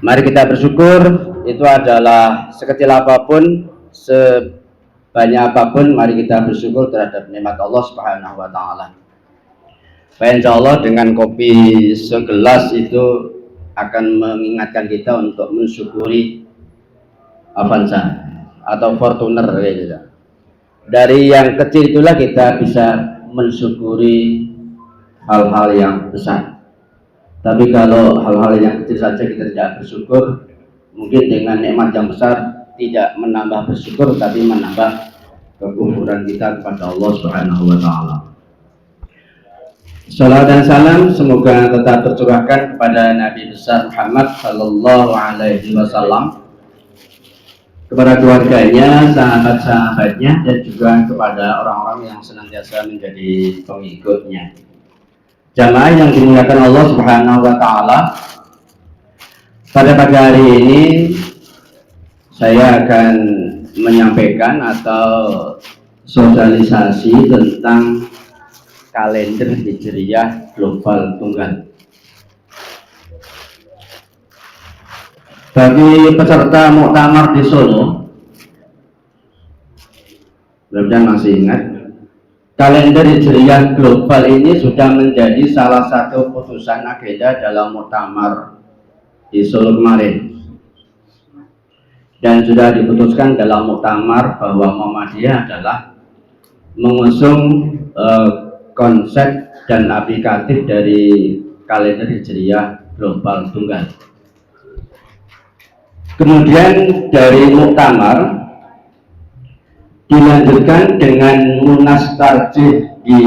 Mari kita bersyukur, itu adalah sekecil apapun, sebanyak apapun, mari kita bersyukur terhadap nikmat Allah Subhanahu wa taala. Insya Allah dengan kopi segelas itu akan mengingatkan kita untuk mensyukuri Avanza atau Fortuner gitu. Dari yang kecil itulah kita bisa mensyukuri hal-hal yang besar. Tapi kalau hal-hal yang kecil saja kita tidak bersyukur, mungkin dengan nikmat yang besar tidak menambah bersyukur, tapi menambah kekufuran kita kepada Allah Subhanahu wa taala. Salam dan salam semoga tetap tercurahkan kepada Nabi besar Muhammad sallallahu alaihi wasallam, kepada keluarganya, sahabat-sahabatnya, dan juga kepada orang-orang yang senantiasa menjadi pengikutnya. Jamaah yang dimuliakan Allah Subhanahu wa taala, pada pagi hari ini saya akan menyampaikan atau sosialisasi tentang kalender Hijriyah Global Tunggal. Bagi peserta muktamar di Solo, mudah-mudahan masih ingat, kalender Hijriyah Global ini sudah menjadi salah satu putusan agenda dalam muktamar di Solo kemarin, dan sudah diputuskan dalam muktamar bahwa Muhammadiyah adalah mengusung konsep dan aplikatif dari kalender Hijriyah Global Tunggal. Kemudian dari muktamar dilanjutkan dengan Munas Tarjih di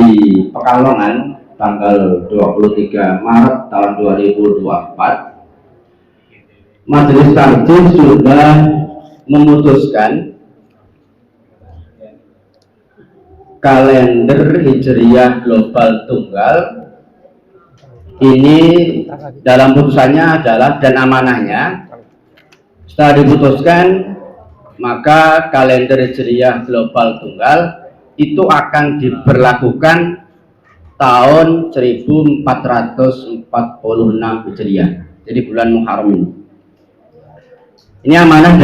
Pekalongan tanggal 23 Maret tahun 2024. Majelis Tarjih sudah memutuskan kalender Hijriyah Global Tunggal ini, dalam putusannya adalah, dan amanahnya setelah diputuskan, maka kalender Hijriyah Global Tunggal itu akan diberlakukan tahun 1446 Hijriah, jadi bulan Muharram ini. Ini amanah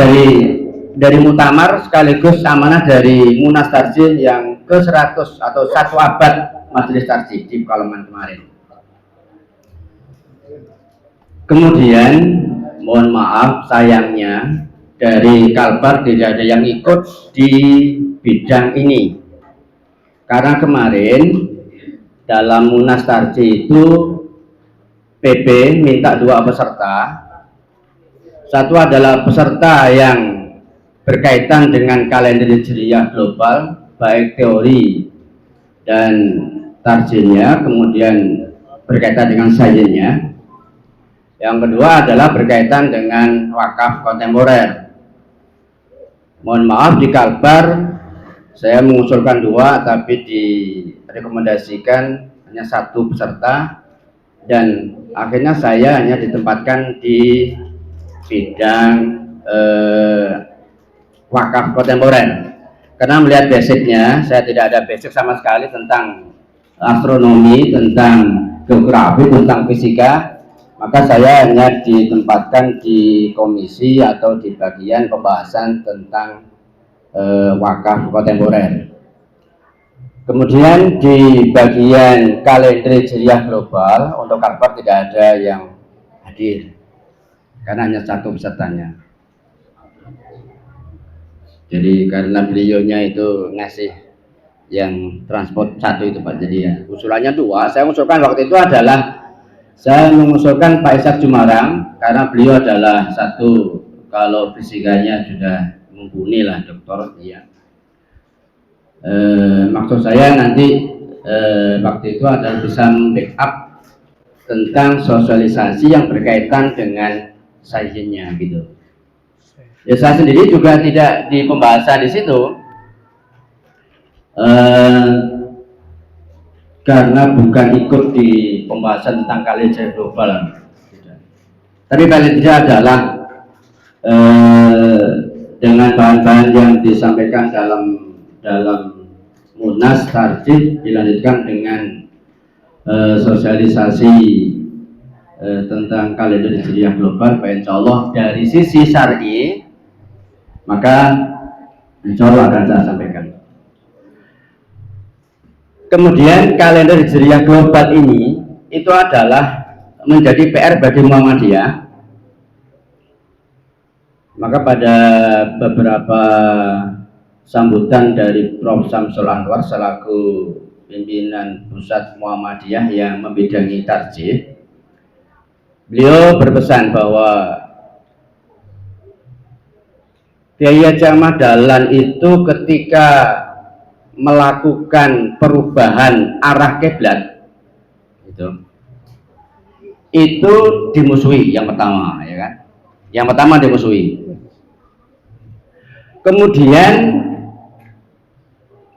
dari muktamar sekaligus amanah dari Munas Tarjih yang ke-100 atau 1 abad Majelis Tarjih di Pekalongan kemarin. Kemudian mohon maaf, sayangnya dari Kalbar tidak ada yang ikut di bidang ini, karena kemarin dalam Munas Tarjih itu PB minta 2 peserta. Satu adalah peserta yang berkaitan dengan kalender Hijriyah Global, baik teori dan tarjihnya, kemudian berkaitan dengan sainsnya. Yang kedua adalah berkaitan dengan wakaf kontemporer. Mohon maaf, di Kalbar saya mengusulkan 2, tapi direkomendasikan hanya 1 peserta, dan akhirnya saya hanya ditempatkan di bidang wakaf kontemporer. Karena melihat basicnya, saya tidak ada basic sama sekali tentang astronomi, tentang geografi, tentang fisika, maka saya hanya ditempatkan di komisi atau di bagian pembahasan tentang wakaf kontemporer. Kemudian di bagian kalender Hijriyah Global untuk Kalbar tidak ada yang hadir, karena hanya 1 pesertanya. Jadi karena beliaunya itu ngasih yang transport 1 itu Pak, jadi ya usulannya 2. Saya mengusulkan waktu itu adalah saya mengusulkan Pak Ishak Jumarang, karena beliau adalah 1, kalau fisikanya sudah mumpuni lah, doktor ya. Maksud saya nanti waktu itu adalah bisa backup tentang sosialisasi yang berkaitan dengan sainsnya gitu. Ya, saya sendiri juga tidak di pembahasan di situ, karena bukan ikut di pembahasan tentang kalender global. Tapi paling tidak adalah dengan bahan-bahan yang disampaikan dalam Munas Tarjih dilanjutkan dengan sosialisasi tentang kalender hijriah global, insya Allah dari sisi syar'i maka insya Allah akan saya sampaikan. Kemudian kalender hijriah global ini itu adalah menjadi PR bagi Muhammadiyah. Maka pada beberapa sambutan dari Prof. Samsul Anwar selaku pimpinan Pusat Muhammadiyah yang membidangi tarjih, beliau berpesan bahwa biaya jamaah dalan itu ketika melakukan perubahan arah kiblat itu dimusuhi yang pertama, ya kan? Yang pertama dimusuhi. Kemudian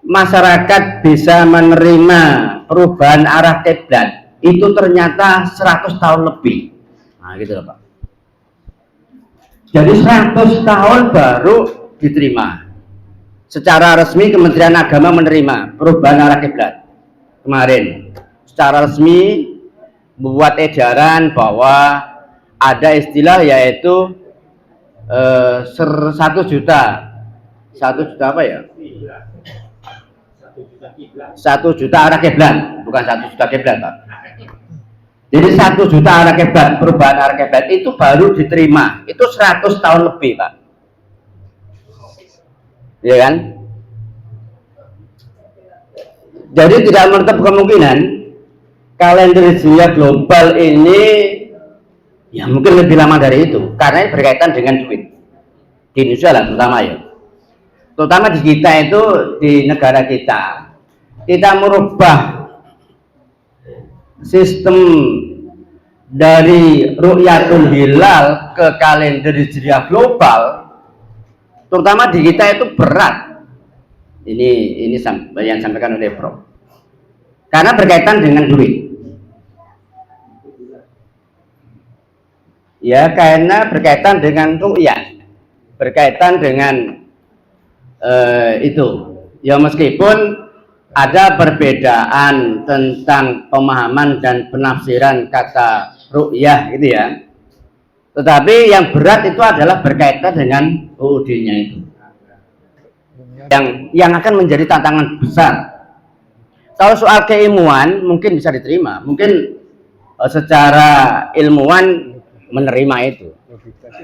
masyarakat bisa menerima perubahan arah kiblat itu ternyata 100 tahun lebih. Nah, gitu loh, Pak. Jadi 100 tahun baru diterima. Secara resmi Kementerian Agama menerima perubahan arah kiblat. Kemarin secara resmi membuat edaran bahwa ada istilah yaitu 1 juta apa ya? 1 juta arah kiblat, bukan 1 juta kiblat, Pak. Jadi 1 juta arah kiblat, perubahan arah kiblat itu baru diterima. Itu 100 tahun lebih, Pak. Ya kan? Jadi tidak menutup kemungkinan kalender hijriah global ini ya mungkin lebih lama dari itu, karena ini berkaitan dengan duit di Indonesia lah terutama ya. Terutama di kita itu, di negara kita merubah sistem dari Ru'yatul Hilal ke kalender hijriah global, terutama di kita itu berat. Ini yang disampaikan oleh Prof. Karena berkaitan dengan duit. Ya, karena berkaitan dengan ru'yah, berkaitan dengan itu. Ya, meskipun ada perbedaan tentang pemahaman dan penafsiran kata ru'yah gitu ya, tetapi yang berat itu adalah berkaitan dengan UUD-nya itu, yang akan menjadi tantangan besar. Kalau soal keilmuan mungkin bisa diterima, mungkin secara ilmuwan menerima itu,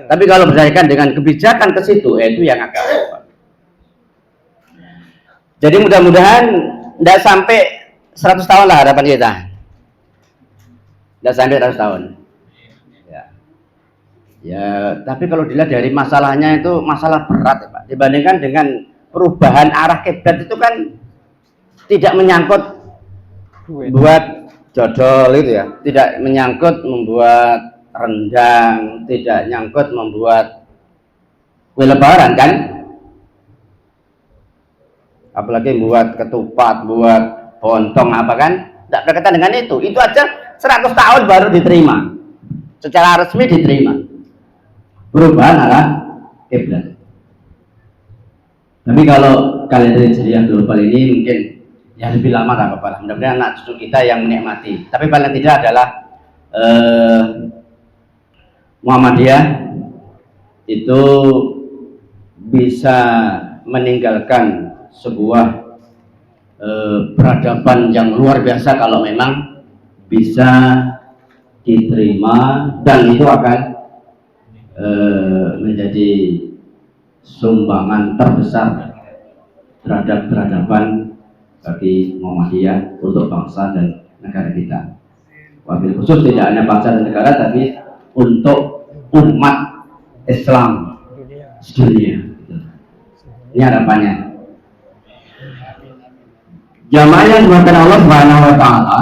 tapi kalau berkaitan dengan kebijakan ke situ, itu yang agak repot. Jadi mudah-mudahan tidak sampai 100 tahun lah harapan kita. Tidak sampai 100 tahun. Ya, tapi kalau dilihat dari masalahnya itu masalah berat ya, Pak. Dibandingkan dengan perubahan arah kiblat itu kan tidak menyangkut buat jodol itu ya, tidak menyangkut membuat rendang, tidak nyangkut membuat kue lebaran kan, apalagi buat ketupat, buat bontong apa kan, tidak berkaitan dengan itu aja 100 tahun baru diterima, secara resmi diterima perubahan arah kiblat. Tapi kalau kalender hijriah global ini mungkin ya lebih lama lah Bapak. Mudah-mudahan anak cucu kita yang menikmati. Tapi paling tidak adalah Muhammadiyah itu bisa meninggalkan sebuah peradaban yang luar biasa kalau memang bisa diterima, dan itu akan menjadi sumbangan terbesar terhadap peradaban bagi Muhammadiyah untuk bangsa dan negara kita. Wabil khusus tidak hanya bangsa dan negara, tapi untuk umat Islam sedunia. Ini harapannya. Jamaah yang dimakan Allah Subhanahu wa Ta'ala,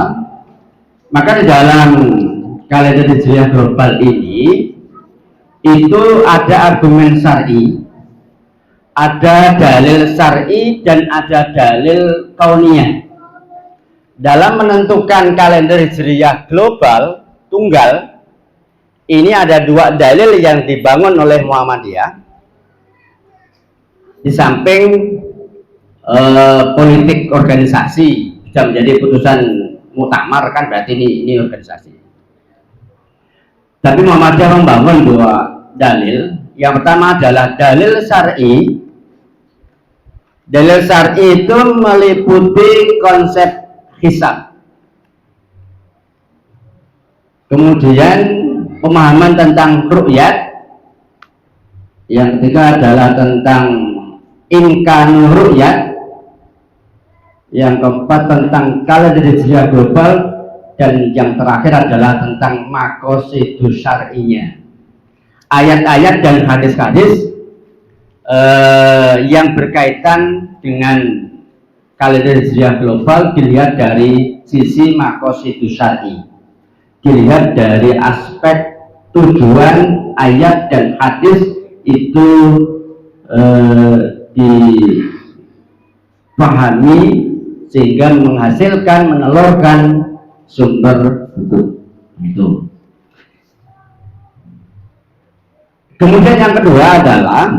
maka di dalam kalender hijriah global ini itu ada argumen syar'i, ada dalil syar'i, dan ada dalil kauniyah. Dalam menentukan kalender hijriah global tunggal ini ada 2 dalil yang dibangun oleh Muhammadiyah. Di samping politik organisasi bisa menjadi putusan muktamar kan, berarti ini organisasi. Tapi Muhammadiyah membangun dua dalil. Yang pertama adalah dalil syar'i. Dalil syar'i itu meliputi konsep hisab. Kemudian pemahaman tentang ru'yat. Yang ketiga adalah tentang imkan ru'yat. Yang keempat tentang kalender global. Dan yang terakhir adalah tentang maqasidus syar'iyya. Ayat-ayat dan hadis-hadis yang berkaitan dengan kalender hijriah global dilihat dari sisi maqasidus syar'i, dilihat dari aspek tujuan ayat dan hadis itu dipahami sehingga menghasilkan, menelurkan sumber itu. Kemudian yang kedua adalah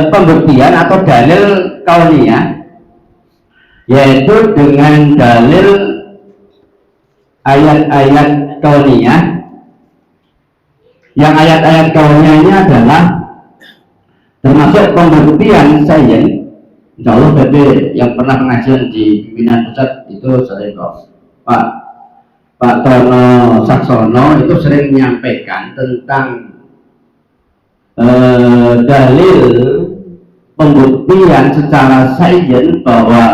pembuktian atau dalil kauniyah, yaitu dengan dalil ayat-ayat kauniyah. Yang ayat-ayat kauniyah ini adalah termasuk pembuktian sains. Insya Allah bagi yang pernah pengajian di pimpinan pusat itu sering kok Pak Tono Saksono itu sering menyampaikan tentang dalil pembuktian secara sains bahwa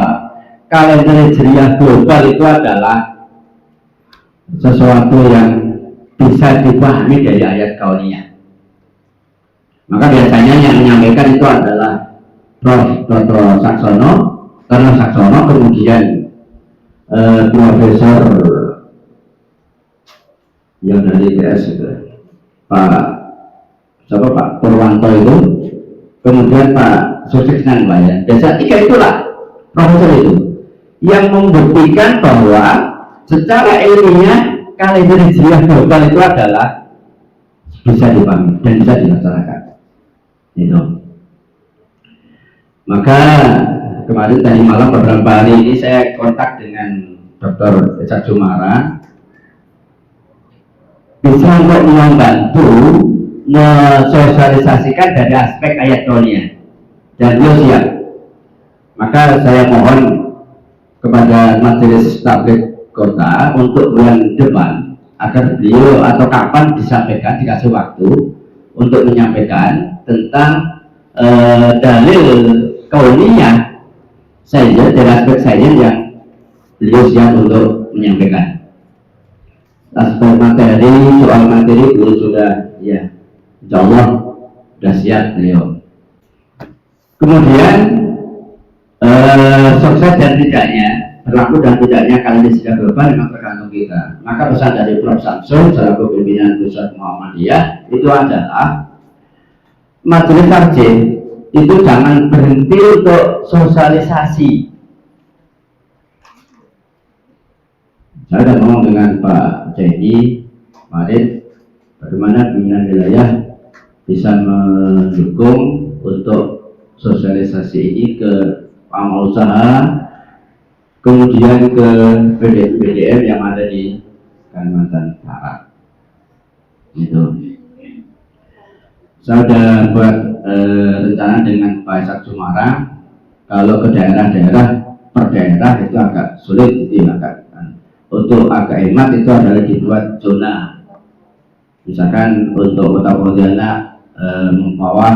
kalender hijriah global itu adalah sesuatu yang bisa dipahami dari ayat kauniyah. Maka biasanya yang menyampaikan itu adalah Prof. Dr. Saksono, kemudian Profesor yang dari ITS itu Pak Purwanto itu, kemudian Pak Susiksnan Bayan. Biasa tiga itulah profesor itu yang membuktikan bahwa secara ilmiah kalender hijriah global itu adalah bisa dipahami dan bisa dilaksanakan. Itu. Maka kemarin tadi malam beberapa hari ini saya kontak dengan Dr. Esa Jumara bisa untuk membantu mensosialisasikan dari aspek ayat kauniyah dan beliau siap. Maka saya mohon kepada Majelis Tabligh Kota untuk bulan depan agar beliau atau kapan disampaikan, dikasih waktu untuk menyampaikan tentang dalil kauniyah saja dari aspek sains yang beliau siap untuk menyampaikan. Aspek materi, soal materi beliau sudah ya insya Allah sudah siap beliau. Kemudian sukses dan tidaknya, berlaku dan tidaknya kalender hijriah global memang tergantung kita. Maka pesan dari Prof. Samsul selaku pimpinan pusat Muhammadiyah itu adalah majelis tarjih itu jangan berhenti untuk sosialisasi. Saya sudah ngomong dengan Pak Jenny kemarin bagaimana pimpinan wilayah bisa mendukung untuk sosialisasi ini ke amal usaha, kemudian ke PDM yang ada di Kalimantan Barat. Itu. Saya sudah buat rencana dengan Pak Isak Jumara, kalau ke daerah-daerah per daerah itu agak sulit dilakukan. Untuk agak hemat itu adalah dibuat zona. Misalkan untuk Kota Pontianak Mempawah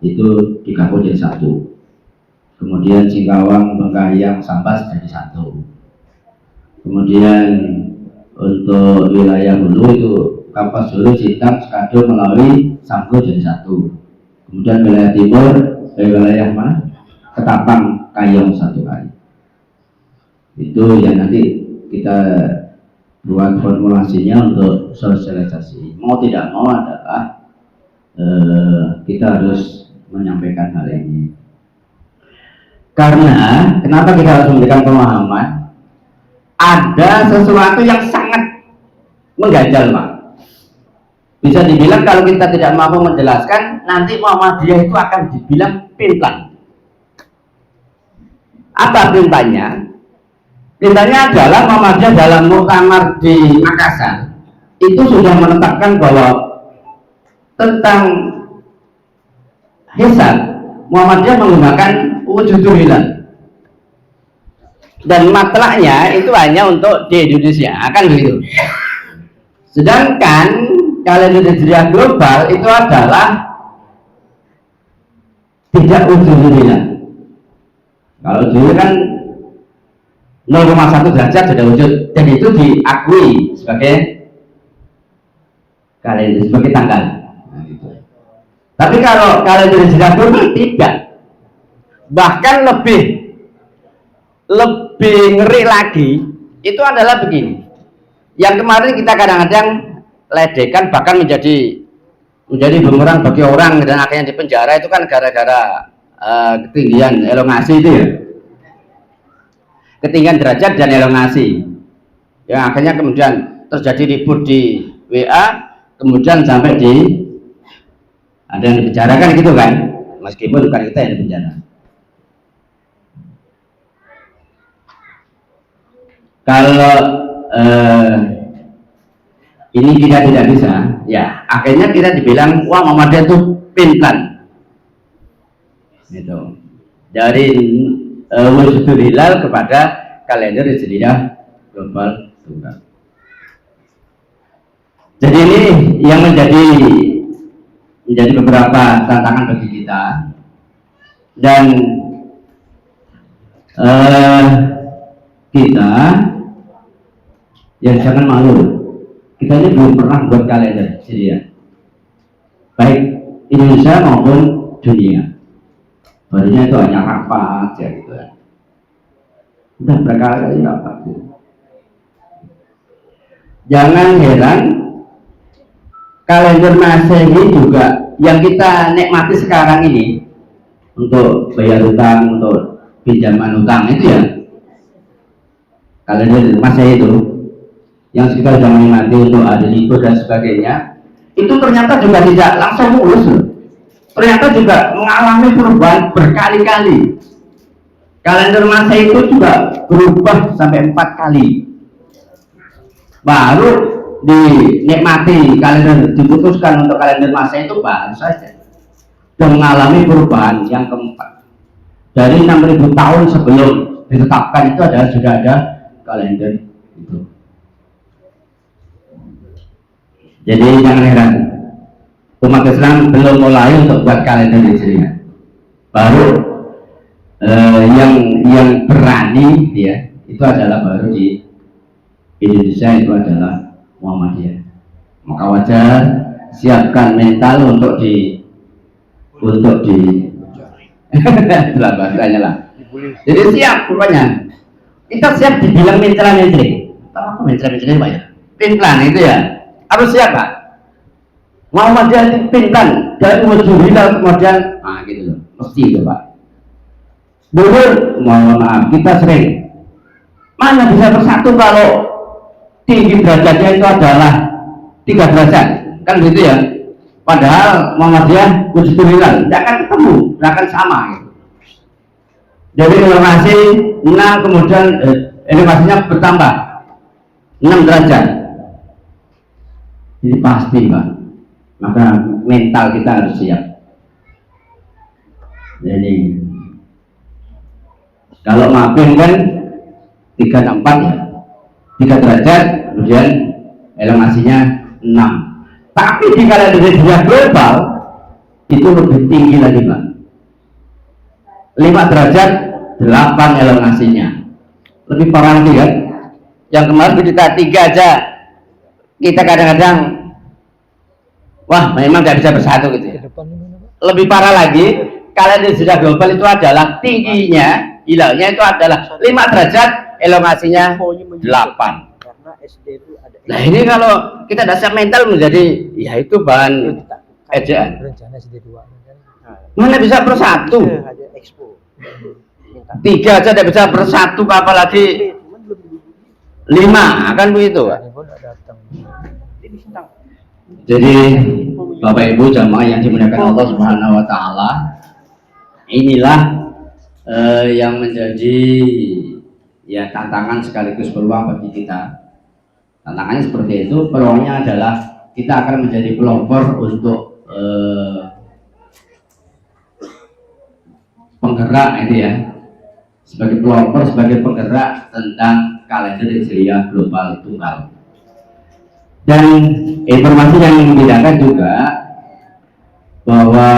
itu digabung jadi satu. Kemudian Singkawang, Bengkayang, Sambas jadi satu. Kemudian untuk wilayah Hulu itu Kapas Hulu, Sintang, Sekado, Melawi, Sanggo jadi satu. Kemudian wilayah timur, wilayah mana? Ketapang, Kayong satu kali. Itu yang nanti kita buat formulasinya untuk sosialisasi. Mau tidak mau adalah kita harus menyampaikan hal ini. Karena kenapa kita harus memberikan pemahaman? Ada sesuatu yang sangat mengganjal, Pak. Bisa dibilang kalau kita tidak mampu menjelaskan, nanti Muhammadiyah itu akan dibilang pintan. Apa perintahnya? Perintahnya adalah Muhammadiyah dalam muktamar di Makassar itu sudah menetapkan bahwa tentang hisab Muhammadiyah menggunakan wujudul hilal, dan matlaknya itu hanya untuk di Indonesia, akan begitu. Sedangkan kalender hijriah global itu adalah tidak wujudul hilal. Kalau dulu kan 0,1 derajat sudah wujud, dan itu diakui sebagai kalender, sebagai tanggal. Nah, gitu. Tapi kalau kalender hijriah global tidak, bahkan lebih ngeri lagi. Itu adalah begini, yang kemarin kita kadang-kadang ledekan, bahkan menjadi bumerang bagi orang dan akhirnya di penjara, itu kan gara-gara ketinggian elongasi itu ya, ketinggian derajat dan elongasi, yang akhirnya kemudian terjadi ribut di WA, kemudian sampai ada yang dipenjarakan gitu kan, meskipun bukan kita yang dipenjara. Kalau ini kita tidak bisa, ya akhirnya kita dibilang wah Muhammadiyah itu pintan, gitu. Dari wujudul hilal kepada kalender hijriah global tunggal. Jadi ini yang menjadi beberapa tantangan bagi kita, dan kita yang jangan malu, kita ini belum pernah buat kalender hijriah, baik Indonesia maupun dunia. Barunya itu hanya rapat aja gitu ya. Udah berkali-kali rapat gitu. Jangan heran kalender Masehi juga yang kita nikmati sekarang ini untuk bayar utang, untuk pinjaman utang itu ya, kalender Masehi itu yang kita sudah menikmati untuk ada libur dan sebagainya, itu ternyata juga tidak langsung mulus loh. Ternyata juga mengalami perubahan berkali-kali. Kalender Masehi itu juga berubah sampai 4 kali. Baru dinikmati kalender, diputuskan untuk kalender Masehi itu baru saja dan mengalami perubahan yang keempat. Dari 6.000 tahun sebelum ditetapkan itu sudah ada kalender itu. Jadi jangan heran, umat Islam belum mulai untuk buat kalender hijriah. Baru yang berani ya, itu adalah baru di Indonesia, itu adalah Muhammadiyah. Maka wajar siapkan mental untuk di lah bahasanya lah. Jadi siap pokoknya. Kita siap dibilang menteri. Tahu apa menteri Pak ya? Pintan itu ya. Harus siap Pak. Muhammadiyah itu pintan dari wujud hilal kemudian, gitu loh. Mesti itu Pak. Dulu mohon maaf, kita sering mana bisa bersatu kalau tinggi derajatnya itu adalah 3 derajat, kan gitu ya. Padahal Muhammadiyah wujud hilal tidak akan ketemu, tidak akan sama gitu. Jadi elongasi 6, kemudian elongasinya bertambah 6 derajat. Ini pasti Pak, maka mental kita harus siap. Jadi kalau maafin kan 364 ya, 3 derajat, kemudian elongasinya 6. Tapi di kalender hijriah global itu lebih tinggi lagi Pak, 5 derajat 8 elongasinya, lebih parah lagi kan. Yang kemarin kita 3 aja, kita kadang-kadang wah memang tidak bisa bersatu gitu ya. Lebih parah lagi, kalender hijriah global itu adalah tingginya hilalnya itu adalah 5 derajat, elongasinya 8. Nah ini kalau kita dasar mental menjadi, ya itu bahan ejaan. Mana bisa bersatu? 3 aja tidak bisa bersatu, apalagi 5, kan begitu. Jadi Bapak Ibu jamaah yang dimuliakan Allah Subhanahu Wa Taala, inilah yang menjadi ya tantangan sekaligus peluang bagi kita. Tantangannya seperti itu. Peluangnya adalah kita akan menjadi pelopor untuk penggerak itu ya, sebagai pelopor, sebagai penggerak tentang kalender Hijriah global tunggal. Dan informasi yang membedakan juga bahwa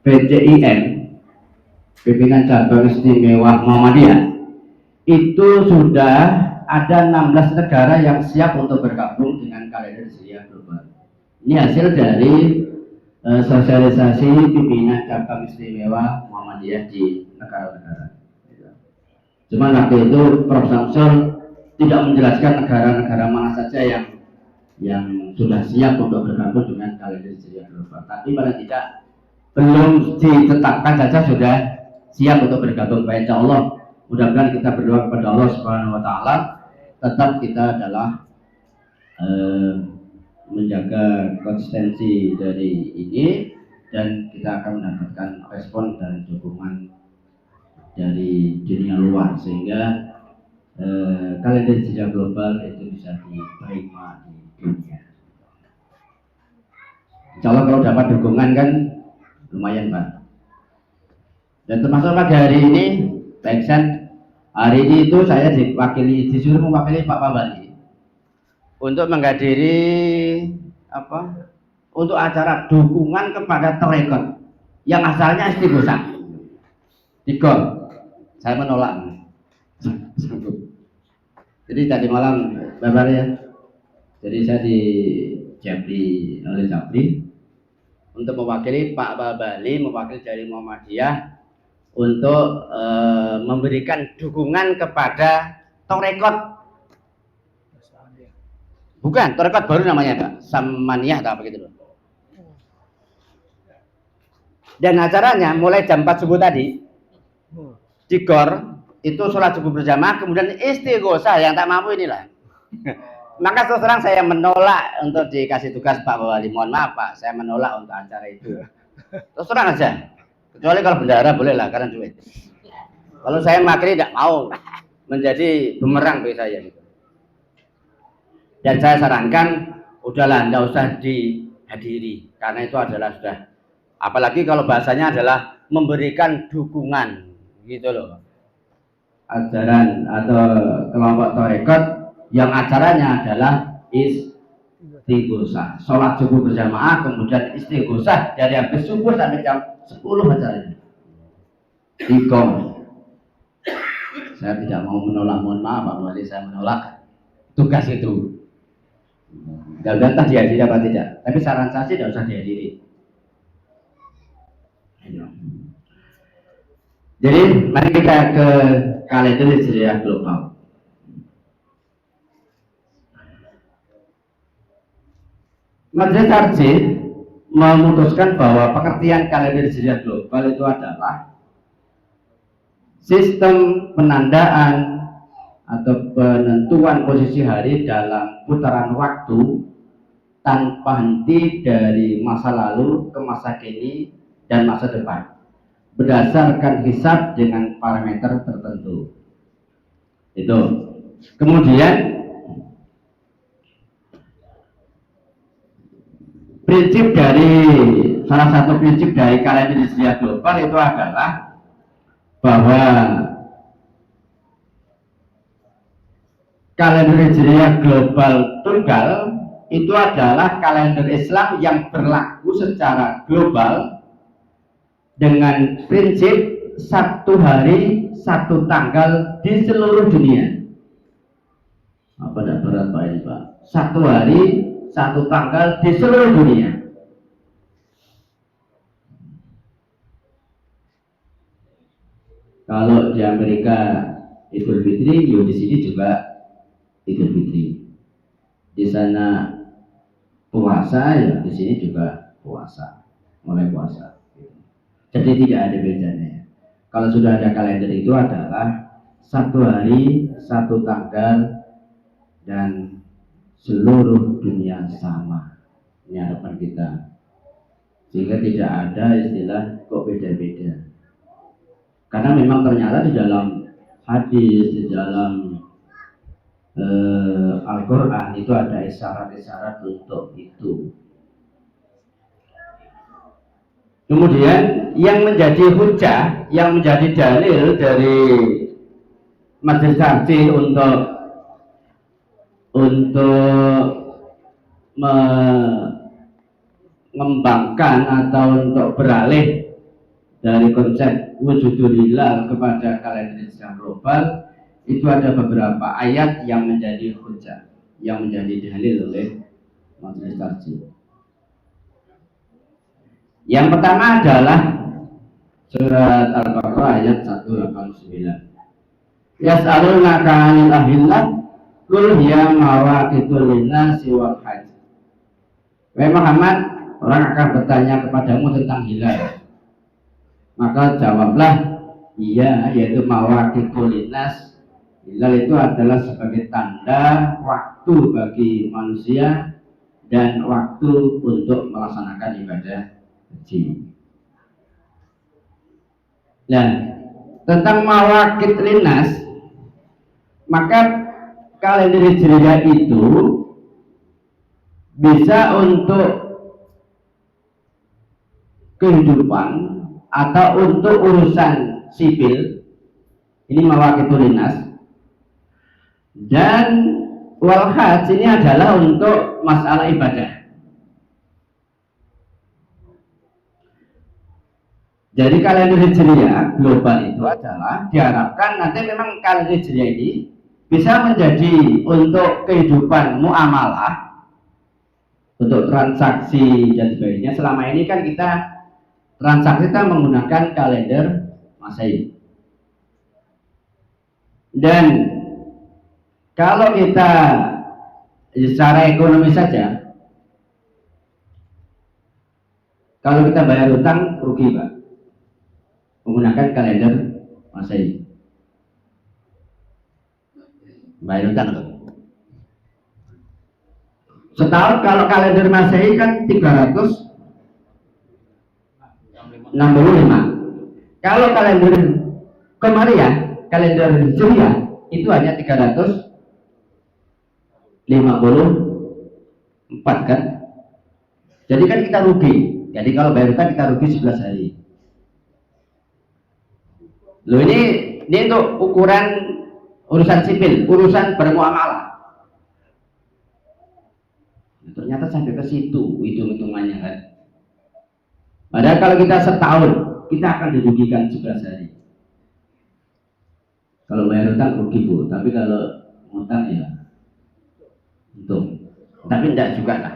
PCIM, Pimpinan Cabang Istimewa Muhammadiyah, itu sudah ada 16 negara yang siap untuk bergabung dengan kalender Hijriah global. Ini hasil dari sosialisasi pimpinan Cabang Istimewa Muhammadiyah di negara-negara. Cuma waktu itu Prof. Samsul tidak menjelaskan negara-negara mana saja yang sudah siap untuk bergabung dengan kalender Hijriah global. Tapi paling tidak belum ditetapkan saja sudah siap untuk bergabung. Baik, insya Allah mudah-mudahan kita berdoa kepada Allah Subhanahu Wa Taala tetap kita adalah menjaga konsistensi dari ini dan kita akan mendapatkan respon dan dukungan dari dunia luar sehingga kalender Hijriah global itu bisa diterima di dunia. Insya Allah kalau dapat dukungan kan lumayan Pak. Dan termasuk pagi hari ini, Pak Iksan, hari ini itu saya disuruh mewakili Pak Pabali untuk menghadiri untuk acara dukungan kepada tarekat yang asalnya istighosah di GOR. Saya menolak. Jadi tadi malam Bapak ya, jadi saya di Japri oleh Japri untuk mewakili Pak Babali, mewakili dari Muhammadiyah untuk memberikan dukungan kepada tarekat. Bukan, tarekat baru namanya Pak, Samaniyah atau apa gitu loh. Dan acaranya mulai jam 4 subuh tadi di GOR itu sholat subuh berjamaah, kemudian istighosah yang tak mampu inilah. Maka terus terang saya menolak untuk dikasih tugas Pak Wali. Mohon maaf Pak, saya menolak untuk acara itu. Terus terang aja. Kecuali kalau bendahara boleh lah karena duit. Kalau saya makri tidak mau menjadi bumerang bagi saya gitu. Dan saya sarankan udahlah tidak usah dihadiri karena itu adalah sudah, apalagi kalau bahasanya adalah memberikan dukungan gitu loh, ajaran atau kelompok tarekat yang acaranya adalah istighosah, sholat subuh berjamaah kemudian istighosah dari habis subuh sampai jam 10 acaranya di GOR. Saya tidak mau menolak, mohon maaf Pak Wali, saya menolak tugas itu. Gak entah dihadiri apa tidak, tapi saran saya sih tidak usah dihadiri. Jadi mari kita ke kalender Hijriah global. Majelis Tarjih memutuskan bahwa pengertian kalender Hijriah global itu adalah sistem penandaan atau penentuan posisi hari dalam putaran waktu tanpa henti dari masa lalu ke masa kini dan masa depan berdasarkan hisab dengan parameter tertentu. Itu. Kemudian salah satu prinsip dari kalender Hijriah global itu adalah bahwa kalender Hijriah global tunggal itu adalah kalender Islam yang berlaku secara global dengan prinsip satu hari satu tanggal di seluruh dunia. Apa tidak berat Pak ini Pak? Satu hari satu tanggal di seluruh dunia. Kalau di Amerika Idul Fitri, di sini juga Idul Fitri. Di sana puasa, ya di sini juga puasa, mulai puasa. Jadi tidak ada bedanya. Kalau sudah ada kalender itu adalah satu hari, satu tanggal, dan seluruh dunia sama. Ini harapan kita. Sehingga tidak ada istilah kok beda-beda. Karena memang ternyata di dalam hadis, di dalam Al-Quran itu ada isyarat-isyarat untuk itu. Kemudian yang menjadi hujah, yang menjadi dalil dari majelis takjil untuk mengembangkan atau untuk beralih dari konsep wujudul hilal kepada kalender hijrah global, itu ada beberapa ayat yang menjadi hujah, yang menjadi dalil oleh majelis takjil. Yang pertama adalah surat Al-Baqarah ayat 189. Yas'alunaka 'anil ahillah qul hiya mawaqitul linnasi wal hajj. Wahai Muhammad, orang akan bertanya kepadamu tentang hilal. Maka jawablah, iya, yaitu mawaqitul linnas. Hilal itu adalah sebagai tanda waktu bagi manusia dan waktu untuk melaksanakan ibadah haji. Nah, tentang mawaqit linnas, maka kalender hijriah itu bisa untuk kehidupan atau untuk urusan sipil, ini mawaqitul linnas, dan wal hajj ini adalah untuk masalah ibadah. Jadi kalender hijriah global itu adalah diharapkan nanti memang kalender hijriah ini bisa menjadi untuk kehidupan muamalah, untuk transaksi dan sebagainya. Selama ini kan kita transaksi kita menggunakan kalender Masehi. Dan kalau kita secara ekonomi saja, kalau kita bayar utang rugi, Pak, menggunakan kalender Masehi. Bayar utang loh. Setahun kalau kalender Masehi kan 365. Kalau kalender Komariah, kalender Hijriah itu hanya 354 kan. Jadi kan kita rugi. Jadi kalau bayar utang kita rugi 11 hari. Loh, ini untuk ukuran urusan sipil, urusan bermuamalah. Ternyata sampai ke situ hitung-hitungannya kan. Padahal kalau kita setahun, kita akan dirugikan 11 hari. Kalau bayar utang rugi, Bu, tapi kalau utang ya untung. Tapi enggak juga lah.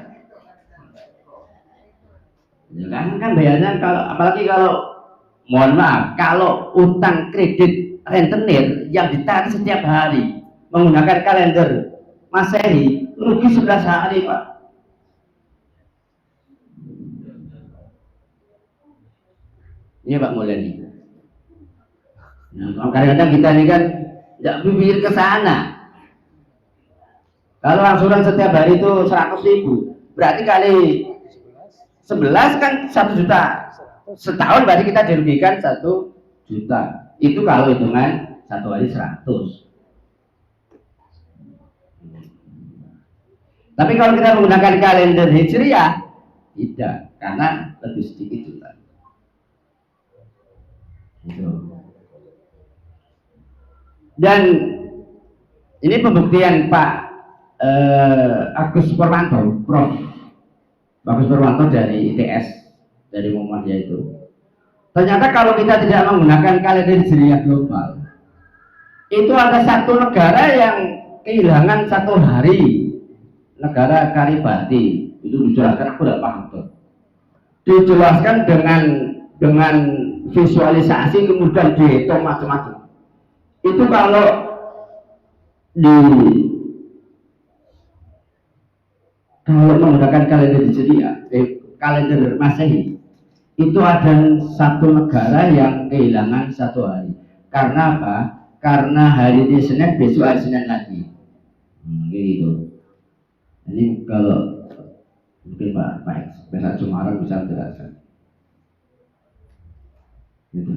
Ya kan bayarnya kalau apalagi kalau mohon maaf, kalau utang kredit rentenir yang ditarik setiap hari menggunakan kalender Masehi, rugi 11 hari, Pak. Iya, Pak Mulyani. Nah, kadang-kadang kita ini kan tidak berpikir ke sana. Kalau angsuran setiap hari itu 100.000, berarti kali 11 kan 1 juta. Setahun berarti kita dirugikan 1 juta. Itu kalau hitungan satu hari 100. Tapi kalau kita menggunakan kalender hijriah, tidak, karena lebih sedikit juga. Gitu. Dan ini pembuktian Pak Agus Purwanto, Prof. Agus Purwanto dari ITS, dari Muhammadiyah itu. Ternyata kalau kita tidak menggunakan kalender hijriah global, itu ada satu negara yang kehilangan 1 hari, negara Karibati. Itu dijelaskan, aku tidak paham tuh. Dijelaskan dengan visualisasi, kemudian dihitung macam-macam. Itu kalau menggunakan kalender hijriah, kalender Masehi, itu ada satu negara yang kehilangan 1 hari. Karena apa? Karena hari ini Senin, besok hari Senin lagi. Gitu. Ini kalau mungkin Pak Besar Sumarang bisa menjelaskan. Gitu.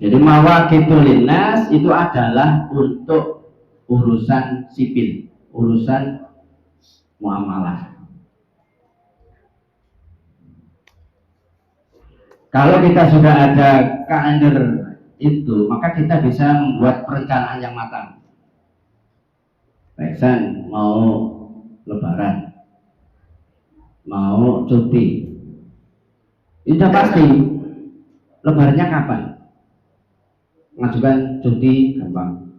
Jadi mawaqitun linnas itu adalah untuk urusan sipil, urusan muamalah. Kalau kita sudah ada kalender itu, maka kita bisa membuat perencanaan yang matang. Pesan mau lebaran, mau cuti, itu sudah pasti. Lebarannya kapan? Mengajukan cuti gampang.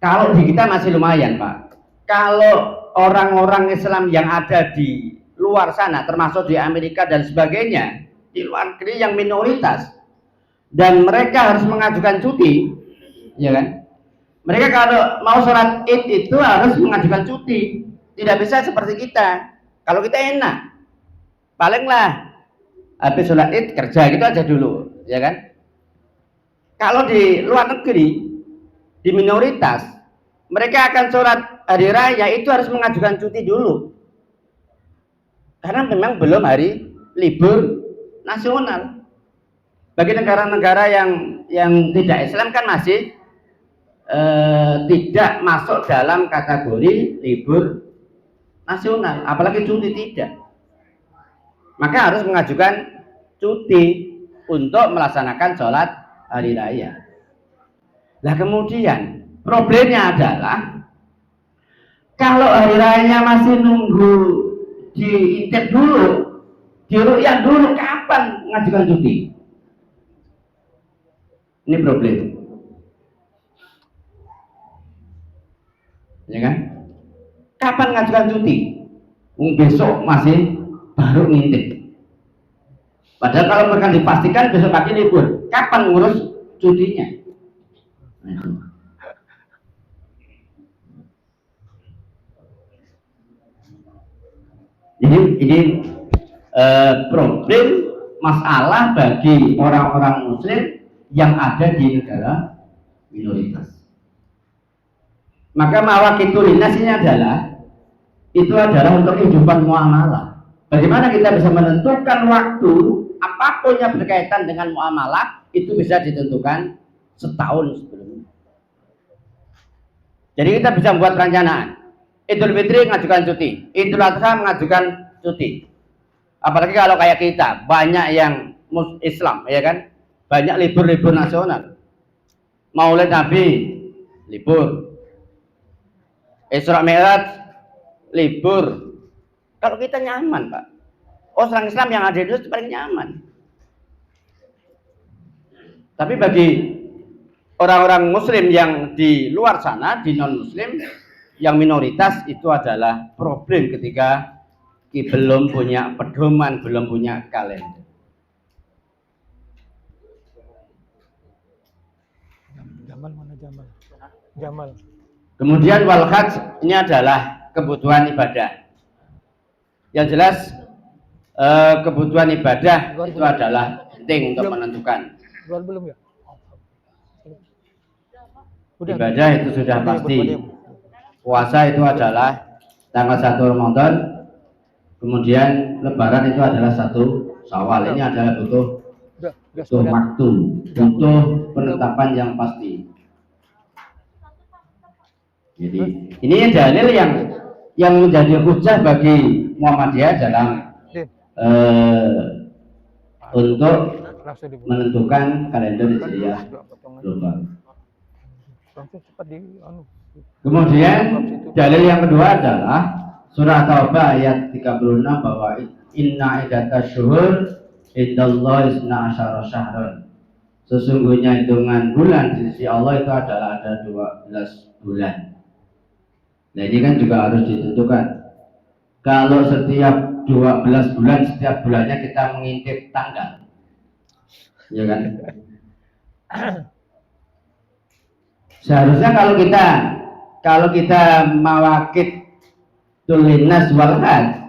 Kalau di kita masih lumayan, Pak. Kalau orang-orang Islam yang ada di luar sana, termasuk di Amerika dan sebagainya, di luar negeri yang minoritas, dan mereka harus mengajukan cuti, ya kan? Mereka kalau mau sholat Id itu harus mengajukan cuti, tidak bisa seperti kita. Kalau kita enak, palinglah habis sholat Id kerja gitu aja dulu, ya kan? Kalau di luar negeri, di minoritas, mereka akan sholat hari raya itu harus mengajukan cuti dulu, karena memang belum hari libur nasional. Bagi negara-negara yang tidak Islam kan masih tidak masuk dalam kategori libur nasional, apalagi cuti tidak. Maka harus mengajukan cuti untuk melaksanakan sholat hari raya. Nah kemudian problemnya adalah kalau hari rayanya masih nunggu diintip dulu, diru'yah dulu, kapan mengajukan cuti? Ini problem, ya kan? Kapan mengajukan cuti? Besok masih baru ngintip. Padahal kalau mereka dipastikan besok pagi libur, kapan ngurus cutinya? Ini problem masalah bagi orang-orang Muslim yang ada di negara minoritas. Maka mawaqitun linnas ini adalah untuk kehidupan muamalah. Bagaimana kita bisa menentukan waktu apapun yang berkaitan dengan muamalah itu bisa ditentukan setahun sebelumnya. Jadi kita bisa membuat perencanaan. Idul Fitri mengajukan cuti, Idul Adha mengajukan cuti. Apalagi kalau kayak kita banyak yang Islam, ya kan? Banyak libur-libur nasional. Maulid Nabi libur, Isra Mi'raj libur. Kalau kita nyaman, Pak. Orang Islam yang ada di Indonesia paling nyaman. Tapi bagi orang-orang Muslim yang di luar sana, di non-Muslim, yang minoritas, itu adalah problem ketika belum punya pedoman, belum punya kalender. Jamal mana Jamal? Jamal. Kemudian wal hajj ini adalah kebutuhan ibadah. Yang jelas kebutuhan ibadah itu adalah penting untuk menentukan. Belum ya? Ibadah itu sudah pasti. Puasa itu adalah tanggal 1 Ramadan. Kemudian Lebaran itu adalah 1 Syawal. Ini adalah butuh waktu, butuh penetapan yang pasti. Jadi ini dalil yang menjadi hujah bagi Muhammadiyah dalam untuk menentukan kalender Hijriah global. Kemudian dalil yang kedua adalah surah Taubah ayat 36 bahwa inna iddatasy syuhur indallahi isna asyara syahran. Sesungguhnya hitungan bulan di sisi Allah itu adalah ada 12 bulan. Nah ini kan juga harus ditentukan. Kalau setiap 12 bulan, setiap bulannya kita mengintip tanggal, ya kan? Seharusnya kalau kita mawaqitun linnas wal hajj,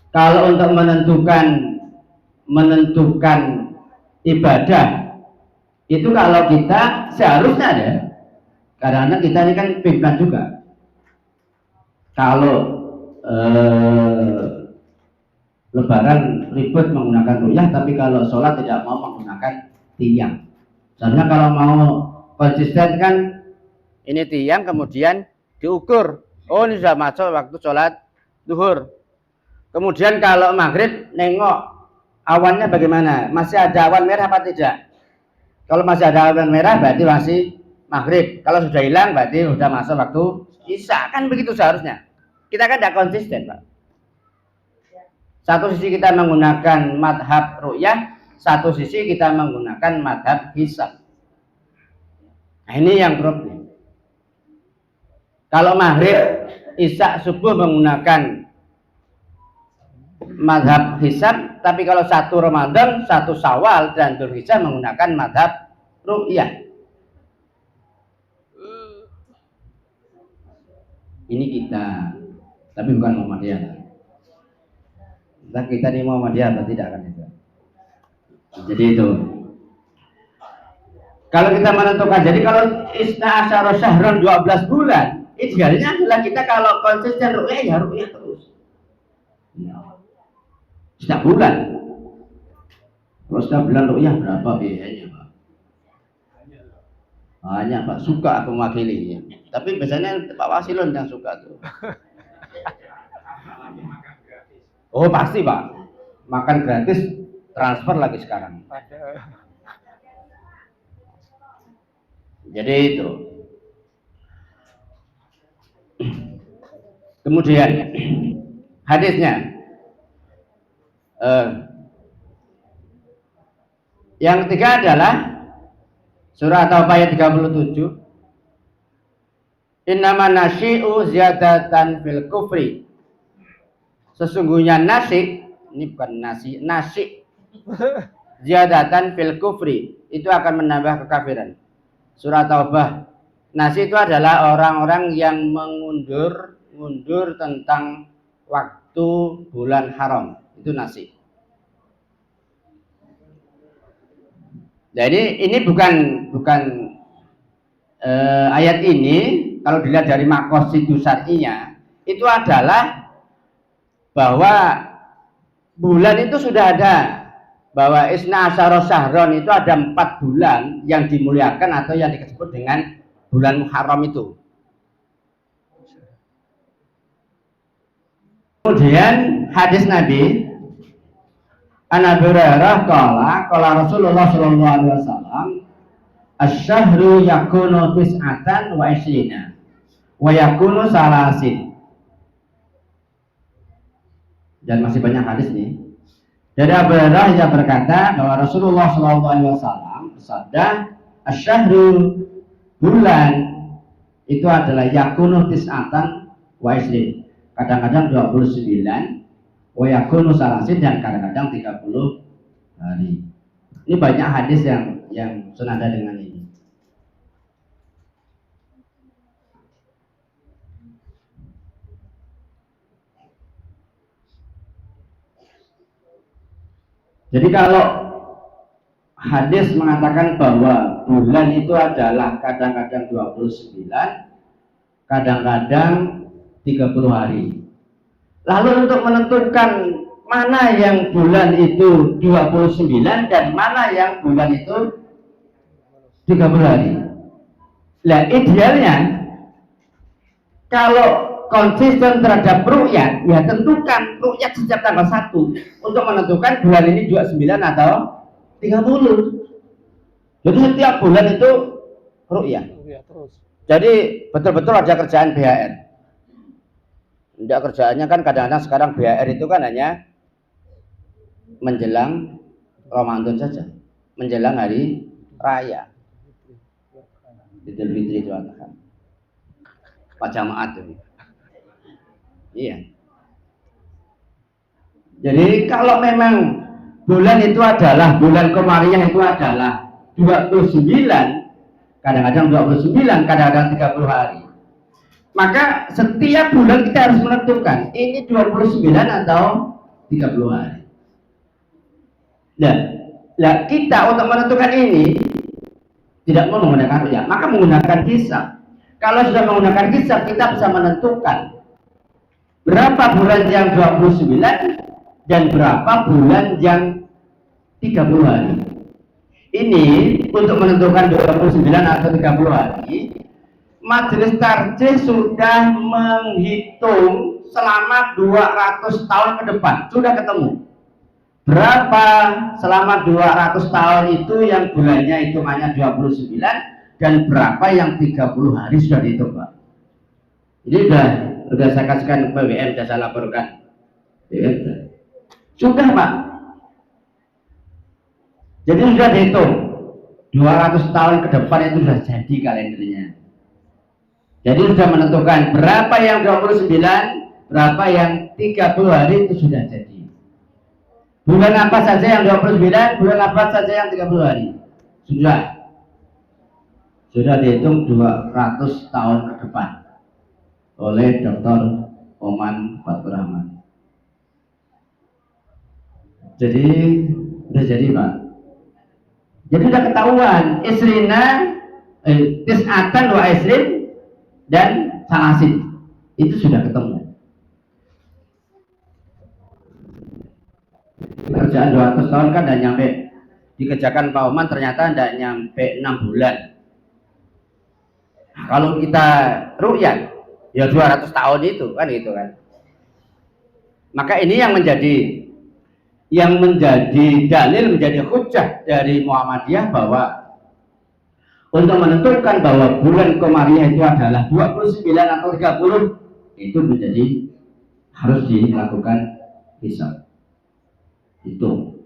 kalau untuk menentukan ibadah itu kalau kita seharusnya ada, karena kita ini kan pimpinan juga. Kalau Lebaran ribet menggunakan ru'yah, tapi kalau sholat tidak mau menggunakan tiang. Karena kalau mau konsisten kan ini tiang kemudian diukur. Oh ini sudah masuk waktu sholat duhur. Kemudian kalau maghrib nengok awannya bagaimana? Masih ada awan merah apa tidak? Kalau masih ada awan merah berarti masih maghrib. Kalau sudah hilang berarti sudah masuk waktu isya. Kan begitu seharusnya. Kita kan tidak konsisten, Pak. Satu sisi kita menggunakan madhab ru'yah, satu sisi kita menggunakan madhab hisab. Nah, ini yang problem. Kalau maghrib, isya, subuh menggunakan madhab hisab, tapi kalau satu Ramadan, satu Syawal dan Dzulhijjah menggunakan madhab ru'yah. Ini kita, tapi bukan Muhammadiyah. Kita ini Muhammadiyah atau tidak kan itu. Jadi itu. Kalau kita menentukan, jadi kalau isna asyara syahran 12 bulan, idealnya adalah kita kalau konsisten ru'yah ya ru'yah terus. Setiap bulan. Kalau setiap bulan ru'yah berapa biayanya, Pak? Banyak, Pak. Suka aku mewakili. Tapi biasanya Pak Wasilon yang suka tuh. Oh pasti, Pak. Makan gratis, transfer lagi sekarang. Jadi itu. Kemudian hadisnya. Yang ketiga adalah surah Taubah ayat 37. Innama nasyi'u ziyadatan fil kufri. Sesungguhnya nasyi, ini bukan nasi, nasyi. Ziyadatan fil kufri, itu akan menambah kekafiran. Surah Taubah. Nasyi itu adalah orang-orang yang mundur tentang waktu bulan haram. Itu nasyi. Jadi ini bukan ayat ini kalau dilihat dari maqasid syar'inya itu adalah bahwa bulan itu sudah ada, bahwa isna asyara syahron itu ada 4 bulan yang dimuliakan atau yang disebut dengan bulan Muharram itu. Kemudian hadis Nabi An Abi Hurairah qala Rasulullah sallallahu alaihi wasallam asy-syahru yakunu tis'atan wa ishrina wa yakunu salasin. Dan masih banyak hadis nih. Dari Abu Hurairah yang berkata bahwa Rasulullah sallallahu alaihi wasallam bersabda asy-syahru bulan itu adalah yakunu tis'atan wa ishrina. Kadang-kadang 29 wa yakunu salasin dan kadang-kadang 30 hari. Ini banyak hadis yang senada dengan ini. Jadi kalau hadis mengatakan bahwa bulan itu adalah kadang-kadang 29, kadang-kadang 30 hari. Lalu untuk menentukan mana yang bulan itu 29 dan mana yang bulan itu 30 hari. Nah idealnya kalau konsisten terhadap ru'yat, ya tentukan ru'yat sejak tanggal 1 untuk menentukan bulan ini 29 atau 30. Jadi setiap bulan itu ru'yat. Jadi betul-betul ada kerjaan BHR. Tidak, kerjaannya kan kadang-kadang sekarang BHR itu kan hanya menjelang Ramadan saja, menjelang hari raya Idul Fitri itu kan Pak Jamaat itu. Iya. Jadi kalau memang bulan itu adalah bulan Qamariyah itu adalah 29, kadang-kadang 29, kadang-kadang 30 hari. Maka setiap bulan kita harus menentukan ini 29 atau 30 hari. Nah, kita untuk menentukan ini tidak mau menggunakan ru'yah, maka menggunakan hisab. Kalau sudah menggunakan hisab, kita bisa menentukan berapa bulan yang 29 dan berapa bulan yang 30 hari. ini untuk menentukan 29 atau 30 hari, Majelis Tarjih sudah menghitung selama 200 tahun ke depan, sudah ketemu. Berapa selama 200 tahun itu yang bulannya hitungannya 29 dan berapa yang 30 hari sudah dihitung, Pak. Ini sudah saya kasihkan ke BWM, sudah saya laporkan. Sudah, Pak. Jadi sudah dihitung 200 tahun ke depan itu sudah jadi kalendernya. Jadi sudah menentukan berapa yang 29, berapa yang 30 hari itu sudah jadi. Bulan apa saja yang 29, bulan apa saja yang 30 hari. Sudah dihitung 200 tahun ke depan oleh Dr. Oman Fatur Rahman. Jadi sudah jadi, Pak. Jadi sudah ketahuan Isrina, Tis'atan wa Isrin dan Salasin itu sudah ketemu. Kerjaan 200 tahun kan tidak nyampe, dikerjakan Pak Oman ternyata tidak nyampe 6 bulan. Nah, kalau kita ru'yat ya 200 tahun itu kan gitu kan. Maka ini yang menjadi dalil, menjadi hujjah dari Muhammadiyah bahwa untuk menentukan bahwa bulan Komariah itu adalah 29 atau 30 itu menjadi harus dilakukan hisab. Itu.